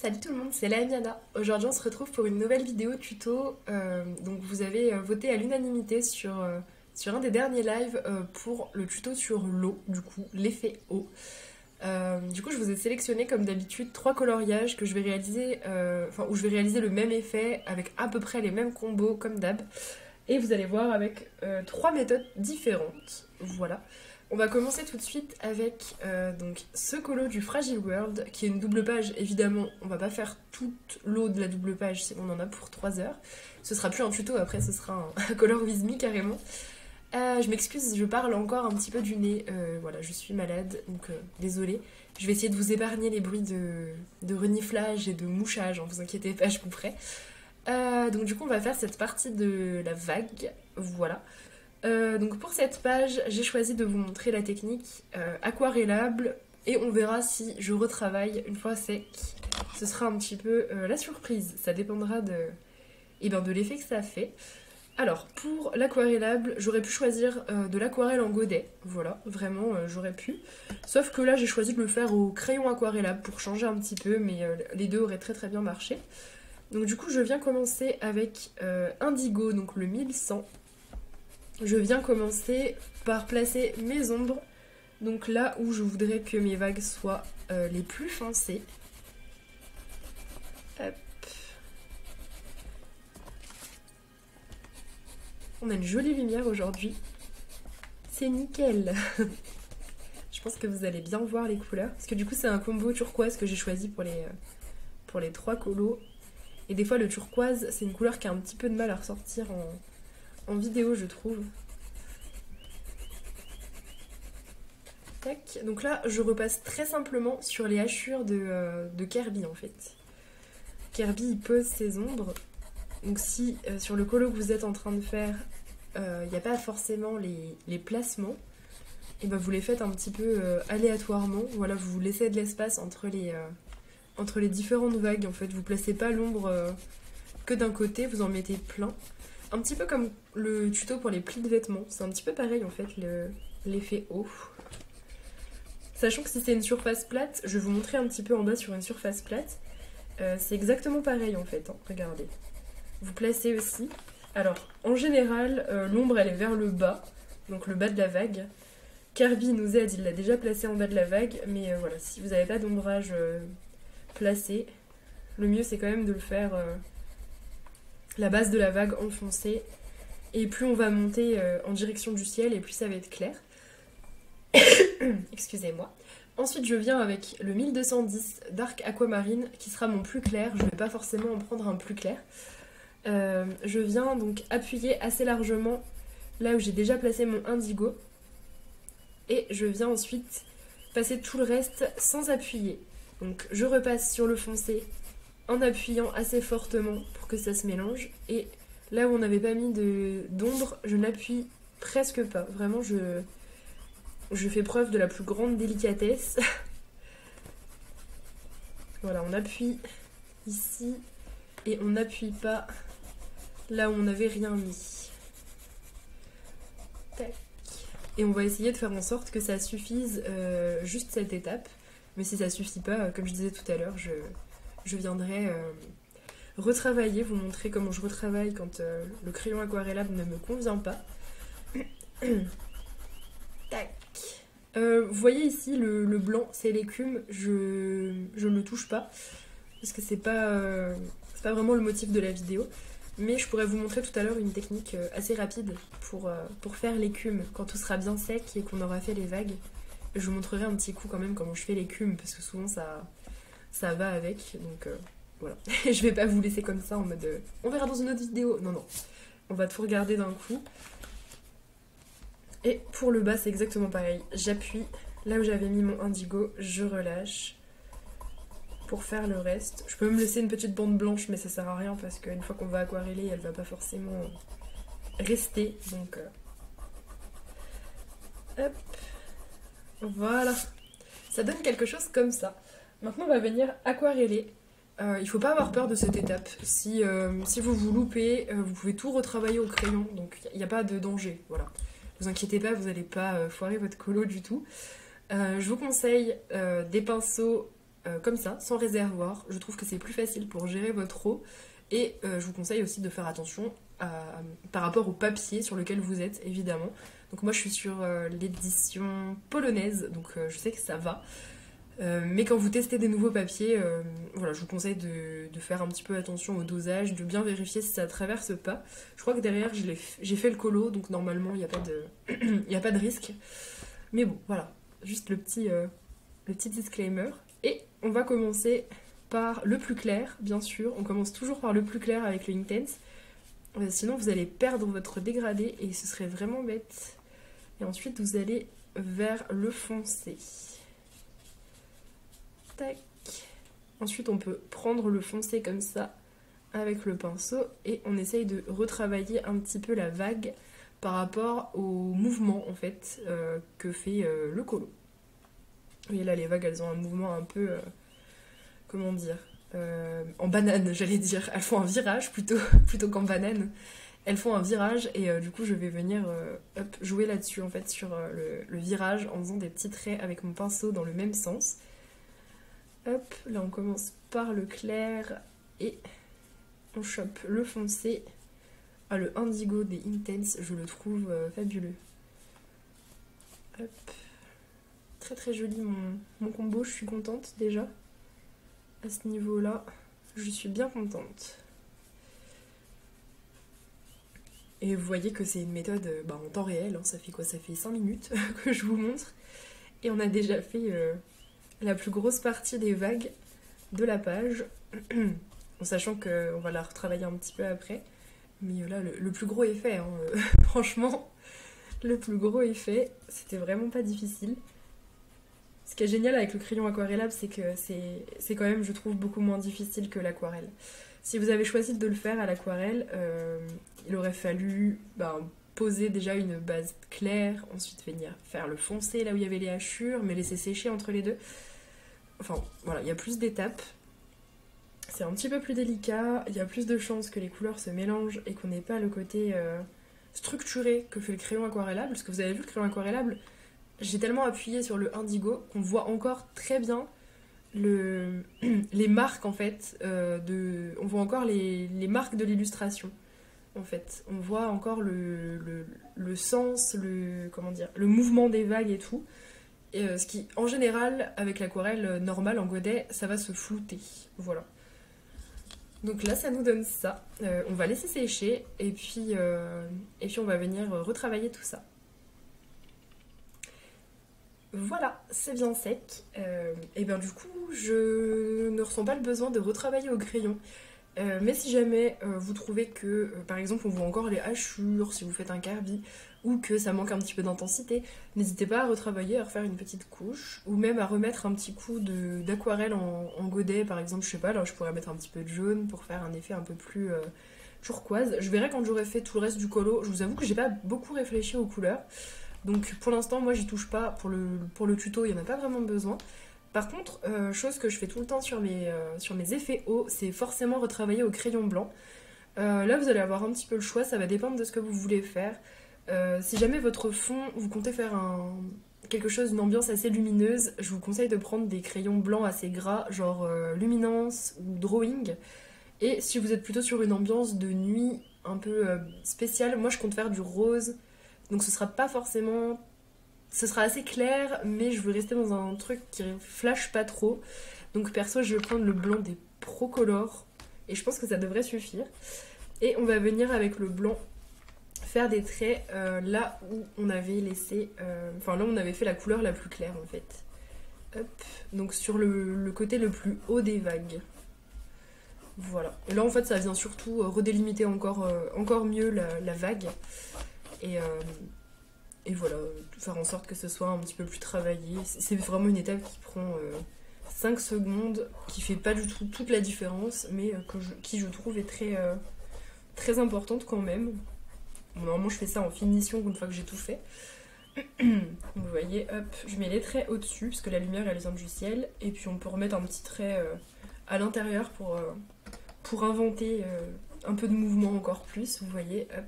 Salut tout le monde, c'est Lamiana. Aujourd'hui on se retrouve pour une nouvelle vidéo tuto. Donc vous avez voté à l'unanimité sur un des derniers lives pour le tuto sur l'eau, du coup l'effet eau. Du coup je vous ai sélectionné comme d'habitude 3 coloriages que je vais réaliser, où je vais réaliser le même effet avec à peu près les mêmes combos comme d'hab. Et vous allez voir avec 3 méthodes différentes. Voilà. On va commencer tout de suite avec donc ce colo du Fragile World, qui est une double page. Évidemment, on va pas faire toute l'eau de la double page, sinon on en a pour 3 heures. Ce sera plus un tuto, après ce sera un color with me carrément. Je m'excuse, je parle encore un petit peu du nez. Voilà, je suis malade, donc désolée. Je vais essayer de vous épargner les bruits de reniflage et de mouchage, hein, vous inquiétez pas, je couperai. Donc du coup, on va faire cette partie de la vague, voilà. Donc pour cette page, j'ai choisi de vous montrer la technique aquarellable et on verra si je retravaille une fois sec. Ce sera un petit peu la surprise, ça dépendra de l'effet que ça fait. Alors pour l'aquarellable, j'aurais pu choisir de l'aquarelle en godet, voilà, vraiment j'aurais pu. Sauf que là j'ai choisi de le faire au crayon aquarellable pour changer un petit peu, mais les deux auraient très bien marché. Donc du coup je viens commencer avec Indigo, donc le 1100. Je viens commencer par placer mes ombres, donc là où je voudrais que mes vagues soient les plus foncées. Hop. On a une jolie lumière aujourd'hui, c'est nickel. Je pense que vous allez bien voir les couleurs, parce que du coup c'est un combo turquoise que j'ai choisi pour les 3 colos. Et des fois le turquoise c'est une couleur qui a un petit peu de mal à ressortir en vidéo je trouve. Tac. Donc là je repasse très simplement sur les hachures de Kirby en fait. Kirby il pose ses ombres. Donc si sur le colo que vous êtes en train de faire il n'y a pas forcément les placements, et ben vous les faites un petit peu aléatoirement. Voilà, vous laissez de l'espace entre les différentes vagues en fait. Vous placez pas l'ombre que d'un côté, vous en mettez plein. Un petit peu comme le tuto pour les plis de vêtements, c'est un petit peu pareil en fait l'effet eau. Sachant que si c'est une surface plate, je vais vous montrer un petit peu en bas sur une surface plate, c'est exactement pareil en fait, hein. Regardez. Vous placez aussi, alors en général l'ombre elle est vers le bas, donc le bas de la vague. Kirby nous aide, il l'a déjà placé en bas de la vague, mais voilà, si vous n'avez pas d'ombrage placé, le mieux c'est quand même de le faire la base de la vague enfoncée, et plus on va monter en direction du ciel et plus ça va être clair. Excusez-moi. Ensuite je viens avec le 1210 Dark Aquamarine qui sera mon plus clair, je ne vais pas forcément en prendre un plus clair. Je viens donc appuyer assez largement là où j'ai déjà placé mon indigo et je viens ensuite passer tout le reste sans appuyer. Donc je repasse sur le foncé en appuyant assez fortement pour que ça se mélange, et là où on n'avait pas mis d'ombre, je n'appuie presque pas. Vraiment, je fais preuve de la plus grande délicatesse. Voilà, on appuie ici et on n'appuie pas là où on n'avait rien mis. Tac. Et on va essayer de faire en sorte que ça suffise juste cette étape. Mais si ça suffit pas, comme je disais tout à l'heure, je viendrai retravailler, vous montrer comment je retravaille quand le crayon aquarellable ne me convient pas. Tac. Vous voyez ici le blanc, c'est l'écume, je ne le touche pas parce que c'est pas vraiment le motif de la vidéo. Mais je pourrais vous montrer tout à l'heure une technique assez rapide pour faire l'écume quand tout sera bien sec et qu'on aura fait les vagues. Je vous montrerai un petit coup quand même comment je fais l'écume, parce que souvent ça va avec, donc voilà. Je vais pas vous laisser comme ça en mode on verra dans une autre vidéo. Non, on va tout regarder d'un coup. Et pour le bas c'est exactement pareil, j'appuie là où j'avais mis mon indigo, je relâche pour faire le reste. Je peux me laisser une petite bande blanche, mais ça sert à rien parce qu'une fois qu'on va aquareller, elle va pas forcément rester, donc hop, voilà, ça donne quelque chose comme ça. Maintenant on va venir aquareller. Il faut pas avoir peur de cette étape. Si vous loupez, vous pouvez tout retravailler au crayon, donc il n'y a pas de danger, voilà. Vous inquiétez pas, vous n'allez pas foirer votre colo du tout. Je vous conseille des pinceaux comme ça, sans réservoir. Je trouve que c'est plus facile pour gérer votre eau. Et je vous conseille aussi de faire attention par rapport au papier sur lequel vous êtes, évidemment. Donc moi je suis sur l'édition polonaise, donc je sais que ça va. Mais quand vous testez des nouveaux papiers, voilà, je vous conseille de faire un petit peu attention au dosage, de bien vérifier si ça traverse pas. Je crois que derrière j'ai fait le colo, donc normalement il n'y a pas de, il y a pas de risque. Mais bon, voilà, juste le petit disclaimer. Et on va commencer par le plus clair, bien sûr. On commence toujours par le plus clair avec le Intense. Sinon vous allez perdre votre dégradé et ce serait vraiment bête. Et ensuite vous allez vers le foncé. Tac. Ensuite on peut prendre le foncé comme ça avec le pinceau et on essaye de retravailler un petit peu la vague par rapport au mouvement en fait que fait le colo. Et là les vagues elles ont un mouvement un peu comment dire en banane j'allais dire, elles font un virage plutôt qu'en banane. Elles font un virage et du coup je vais venir jouer là-dessus en fait sur le virage en faisant des petits traits avec mon pinceau dans le même sens. Hop, là on commence par le clair et on chope le foncé. Ah, le indigo des Intense, je le trouve fabuleux. Hop. Très très joli mon combo, je suis contente déjà. À ce niveau-là, je suis bien contente. Et vous voyez que c'est une méthode en temps réel, hein, ça fait quoi? Ça fait 5 minutes que je vous montre. Et on a déjà fait la plus grosse partie des vagues de la page, en sachant qu'on va la retravailler un petit peu après. Mais là, le plus gros est fait, hein. Franchement, le plus gros est fait. C'était vraiment pas difficile. Ce qui est génial avec le crayon aquarellable, c'est que c'est quand même, je trouve, beaucoup moins difficile que l'aquarelle. Si vous avez choisi de le faire à l'aquarelle, il aurait fallu poser déjà une base claire, ensuite venir faire le foncé là où il y avait les hachures, mais laisser sécher entre les deux. Enfin, voilà, il y a plus d'étapes. C'est un petit peu plus délicat, il y a plus de chances que les couleurs se mélangent et qu'on n'ait pas le côté structuré que fait le crayon aquarellable. Parce que vous avez vu, le crayon aquarellable, j'ai tellement appuyé sur le indigo qu'on voit encore très bien les marques en fait. On voit encore les marques de l'illustration. En fait, on voit encore le sens, le mouvement des vagues et tout. Et ce qui, en général, avec l'aquarelle normale en godet, ça va se flouter. Voilà. Donc là, ça nous donne ça. On va laisser sécher et puis on va venir retravailler tout ça. Voilà, c'est bien sec. Et bien du coup, je ne ressens pas le besoin de retravailler au crayon. Mais si jamais vous trouvez que, par exemple, on voit encore les hachures si vous faites un carbi, ou que ça manque un petit peu d'intensité, n'hésitez pas à retravailler, à refaire une petite couche, ou même à remettre un petit coup d'aquarelle en godet, par exemple, je sais pas, là je pourrais mettre un petit peu de jaune pour faire un effet un peu plus turquoise. Je verrai quand j'aurai fait tout le reste du colo. Je vous avoue que j'ai pas beaucoup réfléchi aux couleurs, donc pour l'instant moi j'y touche pas, pour le tuto il n'y en a pas vraiment besoin. Par contre, chose que je fais tout le temps sur mes effets hauts, c'est forcément retravailler au crayon blanc. Là vous allez avoir un petit peu le choix, ça va dépendre de ce que vous voulez faire. Si jamais votre fond, vous comptez faire quelque chose, une ambiance assez lumineuse, je vous conseille de prendre des crayons blancs assez gras, genre Luminance ou Drawing. Et si vous êtes plutôt sur une ambiance de nuit un peu spéciale, moi je compte faire du rose, donc ce sera pas forcément... Ce sera assez clair, mais je veux rester dans un truc qui flash pas trop. Donc perso, je vais prendre le blanc des Procolor, et je pense que ça devrait suffire. Et on va venir avec le blanc faire des traits là où on avait laissé... Enfin là où on avait fait la couleur la plus claire en fait. Hop, donc sur le côté le plus haut des vagues. Voilà. Et là en fait ça vient surtout redélimiter encore mieux la vague. Et voilà, faire en sorte que ce soit un petit peu plus travaillé. C'est vraiment une étape qui prend 5 secondes, qui fait pas du tout toute la différence, mais qui je trouve est très importante quand même. Bon, normalement je fais ça en finition une fois que j'ai tout fait. Vous voyez, hop, je mets les traits au-dessus, parce que la lumière elle vient du ciel, et puis on peut remettre un petit trait à l'intérieur pour inventer un peu de mouvement encore plus, vous voyez, hop.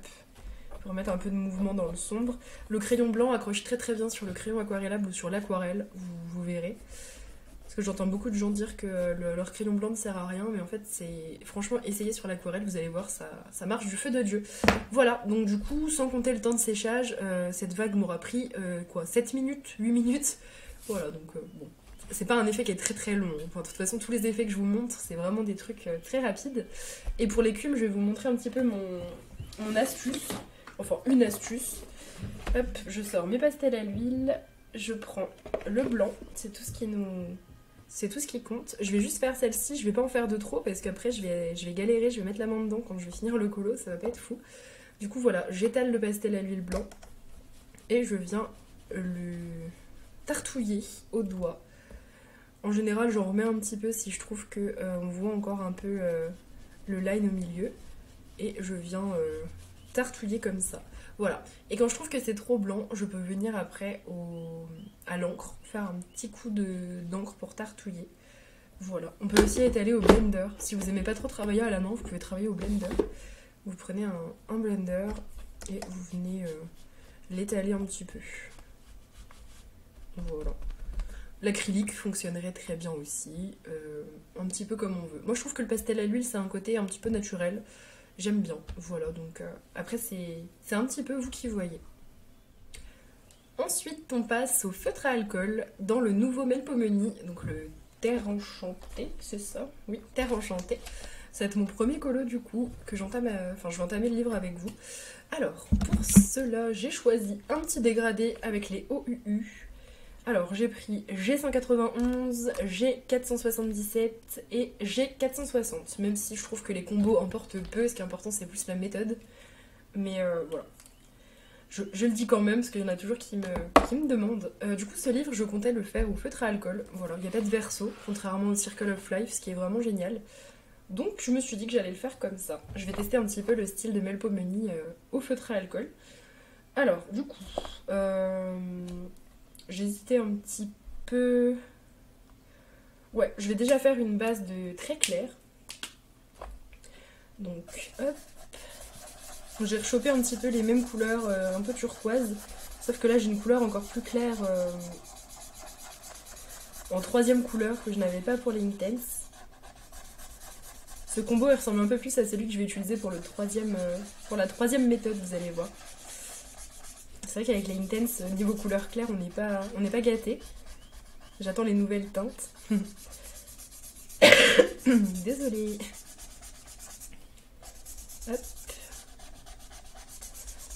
Pour mettre un peu de mouvement dans le sombre. Le crayon blanc accroche très très bien sur le crayon aquarellable ou sur l'aquarelle, vous verrez. Parce que j'entends beaucoup de gens dire que leur crayon blanc ne sert à rien, mais en fait, c'est franchement, essayez sur l'aquarelle, vous allez voir, ça marche du feu de Dieu. Voilà, donc du coup, sans compter le temps de séchage, cette vague m'aura pris, 7 minutes, 8 minutes. Voilà, donc bon. C'est pas un effet qui est très très long. Enfin, de toute façon, tous les effets que je vous montre, c'est vraiment des trucs très rapides. Et pour l'écume, je vais vous montrer un petit peu mon astuce. Enfin, une astuce. Hop, je sors mes pastels à l'huile. Je prends le blanc. C'est tout ce qui nous... C'est tout ce qui compte. Je vais juste faire celle-ci. Je vais pas en faire de trop parce qu'après, je vais galérer. Je vais mettre la main dedans quand je vais finir le colo. Ça va pas être fou. Du coup, voilà. J'étale le pastel à l'huile blanc. Et je viens le tartouiller au doigt. En général, j'en remets un petit peu si je trouve que on voit encore un peu le line au milieu. Et je viens tartouiller comme ça. Voilà. Et quand je trouve que c'est trop blanc, je peux venir après à l'encre, faire un petit coup d'encre pour tartouiller. Voilà. On peut aussi étaler au blender. Si vous aimez pas trop travailler à la main, vous pouvez travailler au blender. Vous prenez un blender et vous venez l'étaler un petit peu. Voilà. L'acrylique fonctionnerait très bien aussi, un petit peu comme on veut. Moi je trouve que le pastel à l'huile c'est un côté un petit peu naturel, j'aime bien, voilà, donc après c'est un petit peu vous qui voyez. Ensuite on passe au feutre à alcool dans le nouveau Melpomene, donc le Terre Enchantée, c'est ça? Oui, Terre Enchantée. Ça va être mon premier colo du coup, que j'entame, enfin je vais entamer le livre avec vous. Alors, pour cela, j'ai choisi un petit dégradé avec les OUU. Alors, j'ai pris G191, G477 et G460, même si je trouve que les combos emportent peu, ce qui est important c'est plus la méthode. Mais voilà. Je le dis quand même, parce qu'il y en a toujours qui me demandent. Du coup, ce livre, je comptais le faire au feutre à alcool. Voilà, il n'y a pas de verso, contrairement au Circle of Life, ce qui est vraiment génial. Donc, je me suis dit que j'allais le faire comme ça. Je vais tester un petit peu le style de Melpomene au feutre à alcool. Alors, du coup... j'hésitais un petit peu... Ouais, je vais déjà faire une base de très clair. Donc, hop. J'ai rechopé un petit peu les mêmes couleurs, un peu turquoise. Sauf que là, j'ai une couleur encore plus claire en troisième couleur que je n'avais pas pour les Intense. Ce combo, il ressemble un peu plus à celui que je vais utiliser pour pour la troisième méthode, vous allez voir. C'est vrai qu'avec les Intense, niveau couleur claire, on n'est pas gâté. J'attends les nouvelles teintes. Désolée. Hop.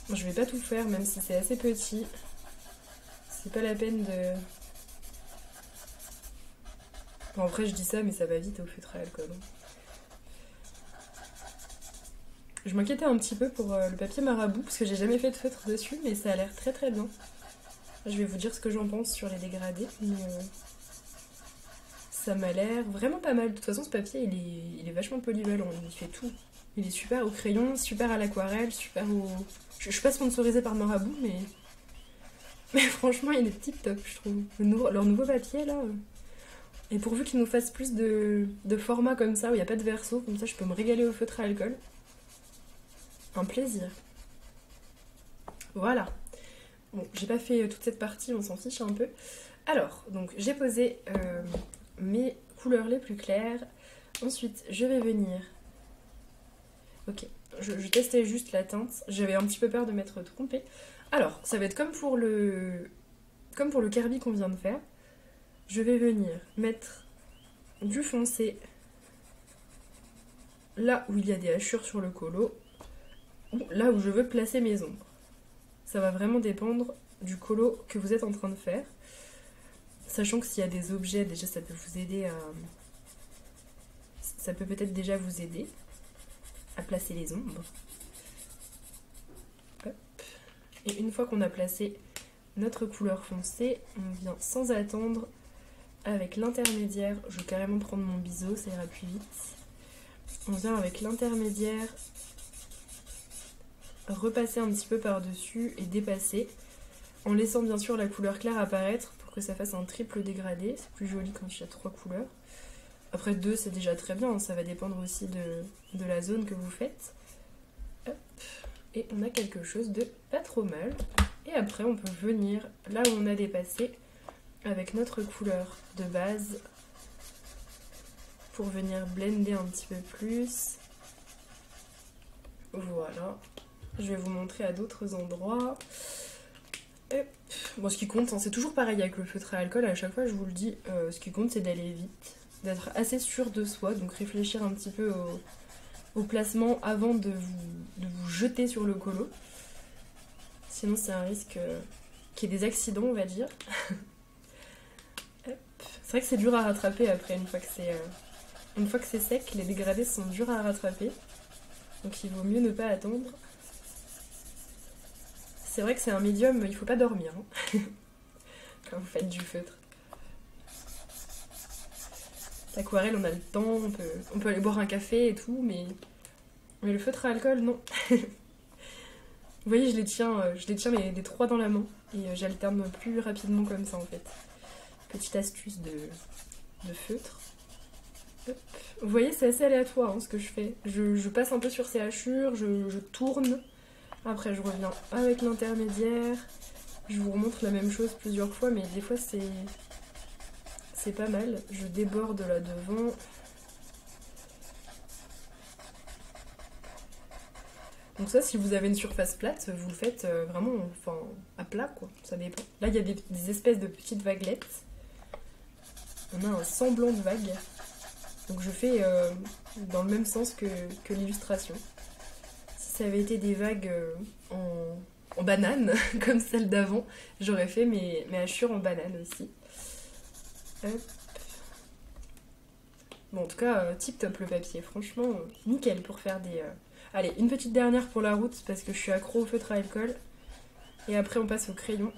Bon, je vais pas tout faire, même si c'est assez petit. C'est pas la peine de... Bon, après, je dis ça, mais ça va vite au feutre à alcool. Je m'inquiétais un petit peu pour le papier marabout, parce que j'ai jamais fait de feutre dessus, mais ça a l'air très très bien. Je vais vous dire ce que j'en pense sur les dégradés, mais ça m'a l'air vraiment pas mal. De toute façon, ce papier, il est vachement polyvalent, il fait tout. Il est super au crayon, super à l'aquarelle, super au... Je suis pas sponsorisée par Marabout, mais franchement, il est tip top, je trouve. Leur nouveau papier, là... Et pourvu qu'ils nous fassent plus de formats comme ça, où il n'y a pas de verso, comme ça je peux me régaler au feutre à alcool. Un plaisir. Voilà. Bon, j'ai pas fait toute cette partie, on s'en fiche un peu. Alors, donc j'ai posé mes couleurs les plus claires. Ensuite, je vais venir... Ok, je testais juste la teinte. J'avais un petit peu peur de m'être trompée. Alors, ça va être comme pour le Kirby qu'on vient de faire. Je vais venir mettre du foncé là où il y a des hachures sur le colo, ou là où je veux placer mes ombres. Ça va vraiment dépendre du colo que vous êtes en train de faire. Sachant que s'il y a des objets, déjà ça peut vous aider à... Ça peut peut-être déjà vous aider à placer les ombres. Hop. Et une fois qu'on a placé notre couleur foncée, on vient sans attendre avec l'intermédiaire. Je vais carrément prendre mon biseau, ça ira plus vite. On vient avec l'intermédiaire repasser un petit peu par-dessus et dépasser, en laissant bien sûr la couleur claire apparaître pour que ça fasse un triple dégradé. C'est plus joli quand il y a 3 couleurs. Après 2 c'est déjà très bien, ça va dépendre aussi de la zone que vous faites. Hop. Et on a quelque chose de pas trop mal. Et après on peut venir là où on a dépassé avec notre couleur de base pour venir blender un petit peu plus. Voilà. Je vais vous montrer à d'autres endroits. Hop. Bon, ce qui compte, hein, c'est toujours pareil avec le feutre à alcool, à chaque fois je vous le dis, ce qui compte c'est d'aller vite, d'être assez sûr de soi, donc réfléchir un petit peu au placement avant de vous jeter sur le colo. Sinon c'est un risque qu'il y ait des accidents, on va dire. C'est vrai que c'est dur à rattraper après, une fois que c'est sec, les dégradés sont durs à rattraper. Donc il vaut mieux ne pas attendre. C'est vrai que c'est un médium, il faut pas dormir hein, quand vous faites du feutre. L'aquarelle, on a le temps, on peut aller boire un café et tout, mais le feutre à alcool, non. Vous voyez, je les tiens les trois dans la main et j'alterne plus rapidement comme ça en fait. Petite astuce de feutre. Hop. Vous voyez, c'est assez aléatoire hein, ce que je fais. Je passe un peu sur ces hachures, je tourne. Après, je reviens avec l'intermédiaire. Je vous remontre la même chose plusieurs fois, mais des fois, c'est pas mal. Je déborde là devant. Donc ça, si vous avez une surface plate, vous le faites vraiment enfin, à plat, quoi. Ça dépend. Là, il y a des espèces de petites vaguelettes. On a un semblant de vague. Donc je fais dans le même sens que l'illustration. Si ça avait été des vagues en banane, comme celle d'avant, j'aurais fait mes hachures en banane aussi. Hop. Bon, en tout cas, tip top le papier. Franchement, nickel pour faire des... Allez, une petite dernière pour la route, parce que je suis accro au feutre à alcool. Et après, on passe au crayon.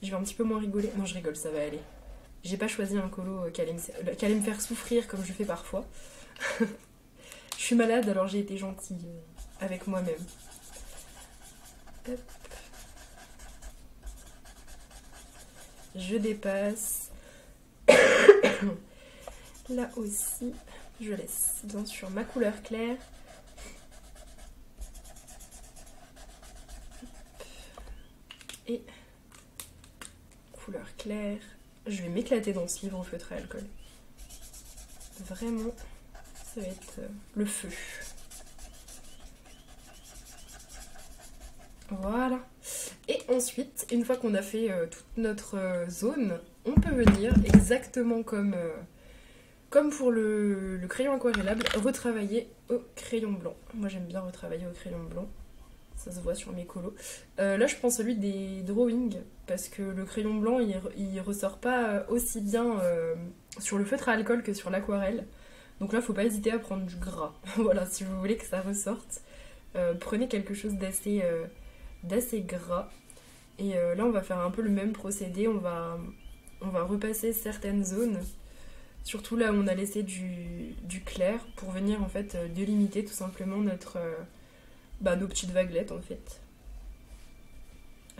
Je vais un petit peu moins rigoler. Non, je rigole, ça va aller. J'ai pas choisi un colo qui allait me faire souffrir comme je fais parfois. Je suis malade, alors j'ai été gentille avec moi-même. Hop. Je dépasse. Là aussi, je laisse bien sûr ma couleur claire. Et couleur claire. Je vais m'éclater dans ce livre au feutre à alcool. Vraiment, ça va être le feu. Voilà. Et ensuite, une fois qu'on a fait toute notre zone, on peut venir exactement comme pour le crayon aquarellable, retravailler au crayon blanc. Moi j'aime bien retravailler au crayon blanc. Ça se voit sur mes colos. Là je prends celui des drawings parce que le crayon blanc il ressort pas aussi bien sur le feutre à alcool que sur l'aquarelle. Donc là faut pas hésiter à prendre du gras. Voilà, si vous voulez que ça ressorte, prenez quelque chose d'assez gras. Et là on va faire un peu le même procédé, on va repasser certaines zones. Surtout là où on a laissé du clair pour venir en fait délimiter tout simplement nos petites vaguelettes en fait.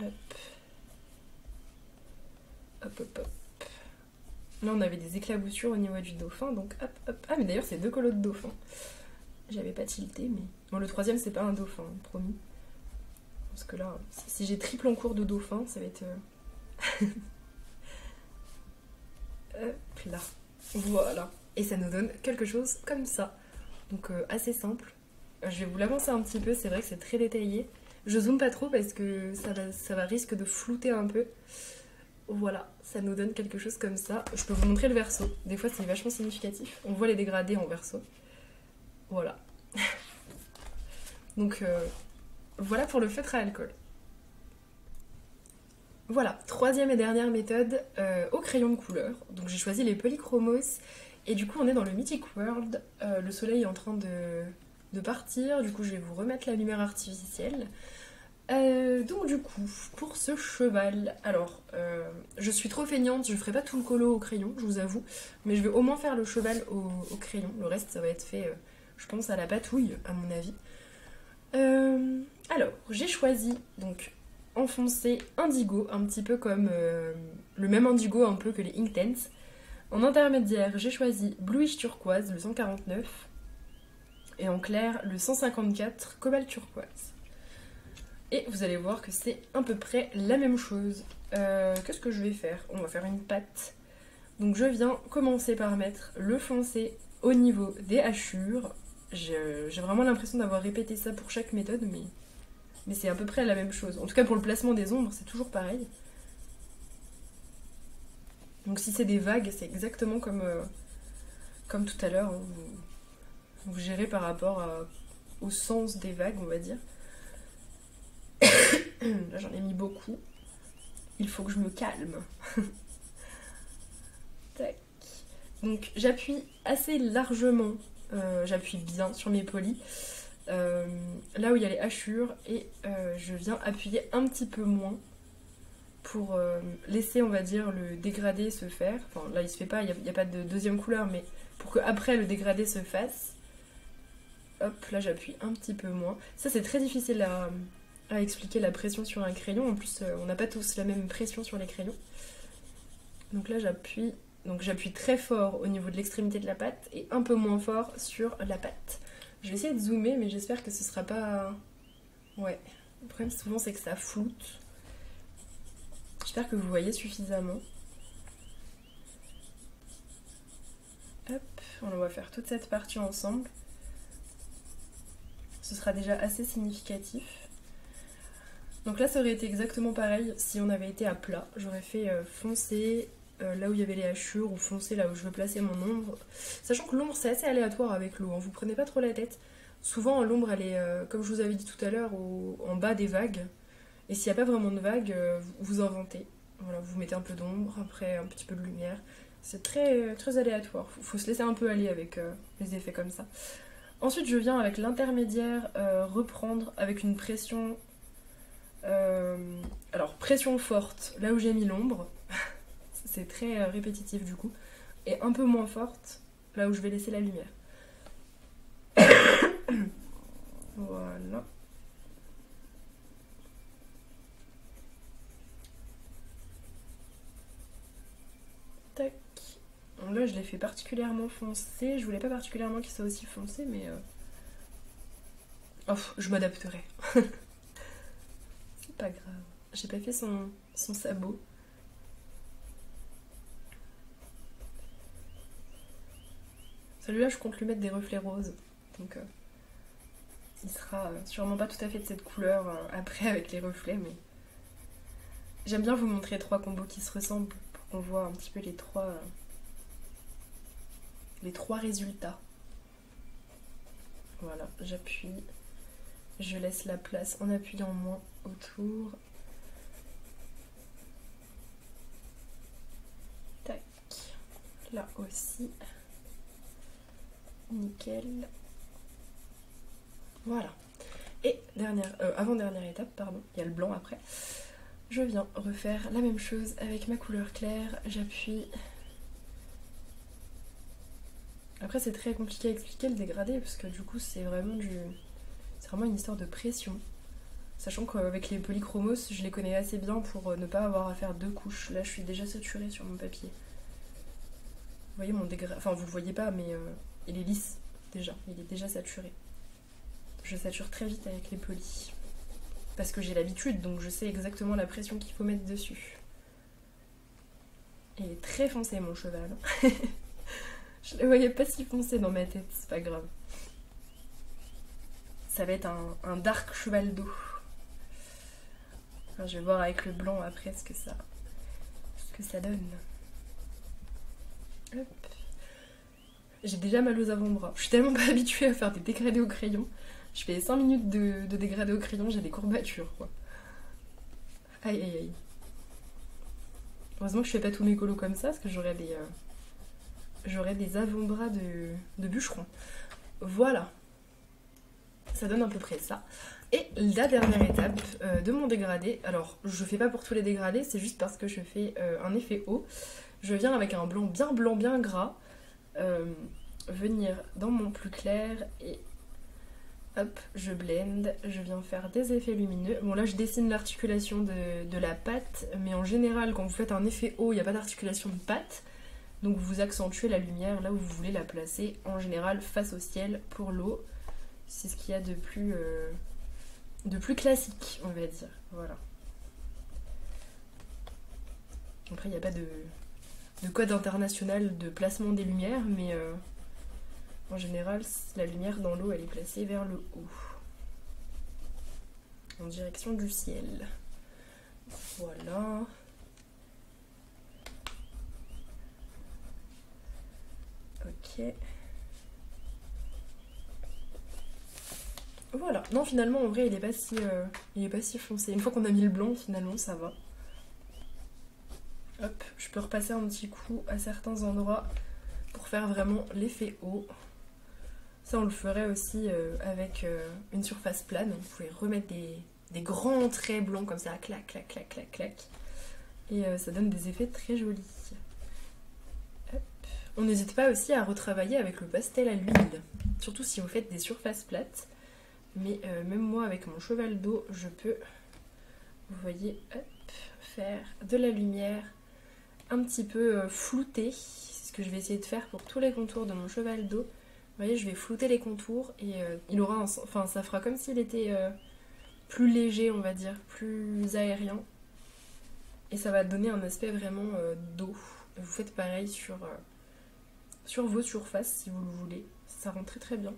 Hop. Hop hop hop. Là on avait des éclaboussures au niveau du dauphin donc hop hop. Ah mais d'ailleurs c'est 2 colos de dauphin. J'avais pas tilté mais... Bon le troisième c'est pas un dauphin, promis. Parce que là, si j'ai triple en cours de dauphin, ça va être... Hop là. Voilà. Et ça nous donne quelque chose comme ça. Donc assez simple. Je vais vous l'avancer un petit peu, c'est vrai que c'est très détaillé. Je zoome pas trop parce que ça va risque de flouter un peu. Voilà, ça nous donne quelque chose comme ça. Je peux vous montrer le verso. Des fois c'est vachement significatif. On voit les dégradés en verso. Voilà. Donc voilà pour le feutre à alcool. Voilà, troisième et dernière méthode au crayon de couleur. Donc j'ai choisi les polychromos et du coup on est dans le Mythic World. Le soleil est en train de partir, du coup je vais vous remettre la lumière artificielle. Donc du coup, pour ce cheval, alors je suis trop feignante, je ferai pas tout le colo au crayon, je vous avoue, mais je vais au moins faire le cheval au crayon. Le reste ça va être fait, je pense, à la patouille à mon avis. Alors, j'ai choisi donc enfoncé indigo, un petit peu comme le même indigo un peu que les Inktense. En intermédiaire, j'ai choisi bluish turquoise, le 149, et en clair, le 154, cobalt turquoise. Et vous allez voir que c'est à peu près la même chose. Qu'est-ce que je vais faire? On va faire une patte Donc je viens commencer par mettre le foncé au niveau des hachures. J'ai vraiment l'impression d'avoir répété ça pour chaque méthode, mais c'est à peu près la même chose. En tout cas pour le placement des ombres, c'est toujours pareil. Donc si c'est des vagues, c'est exactement comme tout à l'heure. Hein. Vous gérez par rapport au sens des vagues, on va dire. Là j'en ai mis beaucoup. Il faut que je me calme. Tac. Donc j'appuie assez largement, j'appuie bien sur mes polis, là où il y a les hachures, et je viens appuyer un petit peu moins pour laisser, on va dire, le dégradé se faire. Enfin là il se fait pas, il n'y a pas de deuxième couleur, mais pour que après le dégradé se fasse, hop, là j'appuie un petit peu moins. Ça c'est très difficile à expliquer, la pression sur un crayon. En plus on n'a pas tous la même pression sur les crayons. Donc là j'appuie très fort au niveau de l'extrémité de la patte et un peu moins fort sur la patte. Je vais essayer de zoomer, mais j'espère que ce sera pas... Ouais, le problème souvent c'est que ça floute. J'espère que vous voyez suffisamment. Hop, on va faire toute cette partie ensemble. Ce sera déjà assez significatif. Donc là ça aurait été exactement pareil si on avait été à plat. J'aurais fait foncé là où il y avait les hachures, ou foncé là où je veux placer mon ombre. Sachant que l'ombre c'est assez aléatoire avec l'eau, hein. Vous prenez pas trop la tête. Souvent l'ombre elle est, comme je vous avais dit tout à l'heure, en bas des vagues. Et s'il n'y a pas vraiment de vagues, vous inventez. Voilà, vous mettez un peu d'ombre, après un petit peu de lumière. C'est très, très aléatoire. Faut se laisser un peu aller avec les effets comme ça. Ensuite je viens avec l'intermédiaire reprendre avec une pression... alors pression forte là où j'ai mis l'ombre. C'est très répétitif du coup. Et un peu moins forte là où je vais laisser la lumière. Voilà. Tac. Donc là je l'ai fait particulièrement foncé. Je voulais pas particulièrement qu'il soit aussi foncé, mais... Oh, je m'adapterai. C'est pas grave. J'ai pas fait son sabot. Celui-là, je compte lui mettre des reflets roses. Donc, il sera sûrement pas tout à fait de cette couleur après avec les reflets, mais... J'aime bien vous montrer 3 combos qui se ressemblent pour qu'on voit un petit peu les trois résultats. Voilà, j'appuie. Je laisse la place en appuyant moins autour. Tac. Là aussi. Nickel. Voilà. Et avant-dernière étape, pardon, il y a le blanc après. Je viens refaire la même chose avec ma couleur claire. J'appuie. Après c'est très compliqué à expliquer le dégradé parce que du coup c'est vraiment une histoire de pression. Sachant qu'avec les polychromos, je les connais assez bien pour ne pas avoir à faire 2 couches. Là je suis déjà saturée sur mon papier. Vous voyez mon dégradé, enfin vous le voyez pas, mais il est lisse déjà, il est déjà saturé. Je sature très vite avec les polis. Parce que j'ai l'habitude, donc je sais exactement la pression qu'il faut mettre dessus. Il est très foncé mon cheval. Je le voyais pas si foncé dans ma tête, c'est pas grave. Ça va être un dark cheval d'eau. Enfin, je vais voir avec le blanc après ce que ça donne. Hop. J'ai déjà mal aux avant-bras. Je suis tellement pas habituée à faire des dégradés au crayon. Je fais 5 minutes de dégradé au crayon, j'ai des courbatures quoi. Aïe aïe aïe. Heureusement que je fais pas tous mes colos comme ça, parce que j'aurais des avant-bras de bûcheron. Voilà. Ça donne à peu près ça. Et la dernière étape de mon dégradé, alors je fais pas pour tous les dégradés, c'est juste parce que je fais un effet haut. Je viens avec un blanc, bien gras, venir dans mon plus clair et hop, je blende, je viens faire des effets lumineux. Bon là je dessine l'articulation de la pâte, mais en général quand vous faites un effet haut, il n'y a pas d'articulation de pâte. Donc vous accentuez la lumière là où vous voulez la placer, en général face au ciel pour l'eau. C'est ce qu'il y a de plus classique, on va dire. Voilà. Après il n'y a pas de code international de placement des lumières, mais en général, la lumière dans l'eau, elle est placée vers le haut, en direction du ciel. Voilà. Ok. Voilà. Non, finalement, en vrai, il est pas si foncé. Une fois qu'on a mis le blanc, finalement, ça va. Hop, je peux repasser un petit coup à certains endroits pour faire vraiment l'effet haut. Ça, on le ferait aussi avec une surface plane. Vous pouvez remettre des grands traits blancs comme ça, clac, clac, clac, clac, clac. Et ça donne des effets très jolis. Hop. On n'hésite pas aussi à retravailler avec le pastel à l'huile, surtout si vous faites des surfaces plates. Mais même moi, avec mon cheval d'eau, je peux, vous voyez, hop, faire de la lumière un petit peu floutée. C'est ce que je vais essayer de faire pour tous les contours de mon cheval d'eau. Vous voyez, je vais flouter les contours et il aura enfin, ça fera comme s'il était plus léger, on va dire, plus aérien. Et ça va donner un aspect vraiment d'eau. Vous faites pareil sur vos surfaces si vous le voulez. Ça rend très très bien.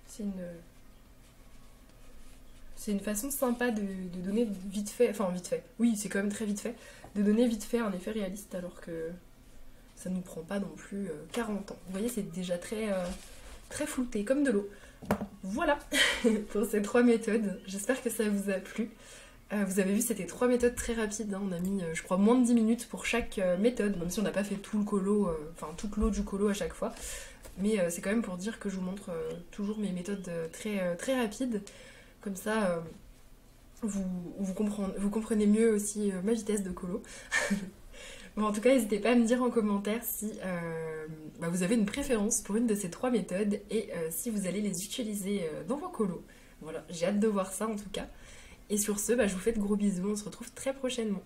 C'est une façon sympa de donner vite fait, enfin vite fait, oui c'est quand même très vite fait, de donner vite fait un effet réaliste alors que ça nous prend pas non plus 40 ans. Vous voyez, c'est déjà très flouté, comme de l'eau. Voilà pour ces 3 méthodes. J'espère que ça vous a plu. Vous avez vu, c'était 3 méthodes très rapides. Hein. On a mis, je crois, moins de 10 minutes pour chaque méthode, même si on n'a pas fait tout le colo, enfin toute l'eau du colo à chaque fois. Mais c'est quand même pour dire que je vous montre toujours mes méthodes très rapides. Comme ça, vous comprenez mieux aussi ma vitesse de colo. Bon, en tout cas, n'hésitez pas à me dire en commentaire si vous avez une préférence pour une de ces 3 méthodes et si vous allez les utiliser dans vos colos. Voilà, j'ai hâte de voir ça en tout cas. Et sur ce, je vous fais de gros bisous, on se retrouve très prochainement.